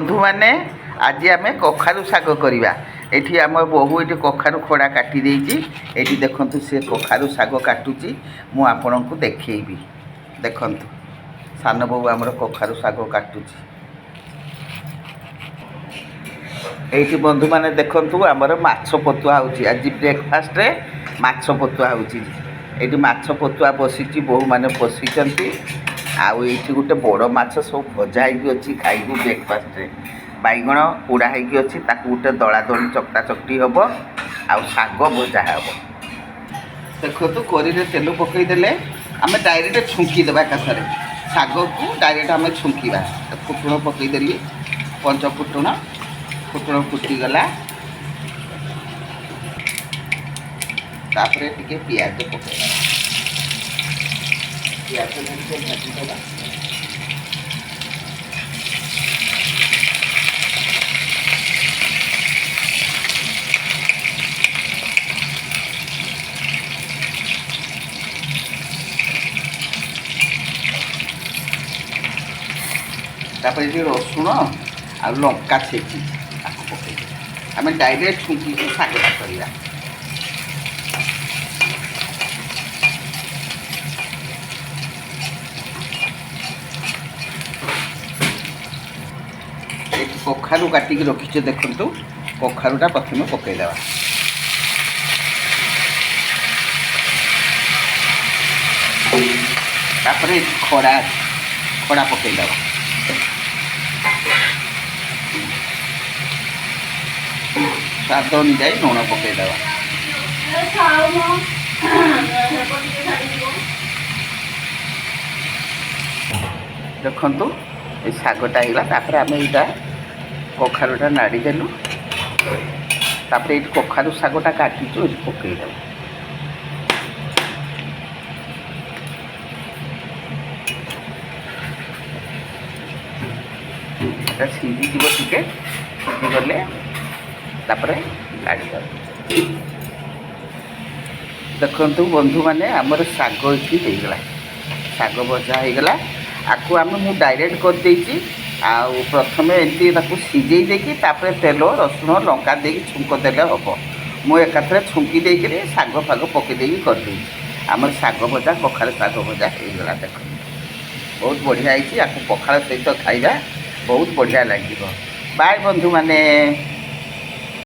बंधु मैंने आज आम कखारु शाग करवा ये आम बहु ये कखारु खड़ा काटी ये देखु सी कखारु शाग काटुची मुझे को देखी देखु सान बो आमर कखारु शाग काटुची ये बंधु मैंने देखु आमर माछ पतुआ होची आज ब्रेकफास्ट रे माछ पतुआ होची ये माछ पतुआ बसी बहु मैंने बसी आउ ये गोटे बड़ माछ सब भजा होगी खाइबू ब्रेकफास्ट रे बैगण पोड़ा होगी गोटे दला दली चकटा चकटी हम आउ शाग भजा हे देखो तो करी तेल पकईदे आम डायरेक्ट छुंकीदेवा कथार शाग को डायरेक्ट आम छुंकवा फुटुण पकईदेली पंच फुटुण फुटुण फुटीगला तापर टिके पियाज पकईदा पियाज भाजीदेवा तापर ये रसुण आ लंका छेची पकई आम डायरेक्ट छुंकी शागटा करवा कखारु काटिकी रखीचे देखु कखारुटा प्रथम पकईदेवा तापर खड़ा खड़ा पकईदेवा स्वाद अनुजाई लुण पकईदेवा देखु ये शागटा होगा आम यहाँ कखारुटा नाड़ीदेलु तापर ये कखारु शागटा काटिचु ये पकईदेवा सीझी टे सीझीगले काढ़ी देखु बंधु मैंने आमर शाग ये शाग भजा होगला आपको आम मु डायरेक्ट कर देची आउ प्रथम एमती सीझे देकी तेल रसुण लंका दे छुंक देले हम मुझे एकाथरे छुंकी देकर शाग फाग पकईदे करदे आमर शाग भजा कखार शाग भजा होगला देख बहुत बढ़िया आपको पखाड़ सहित खाଇବା बहुत बढ़िया लगे बाय बंधु माने।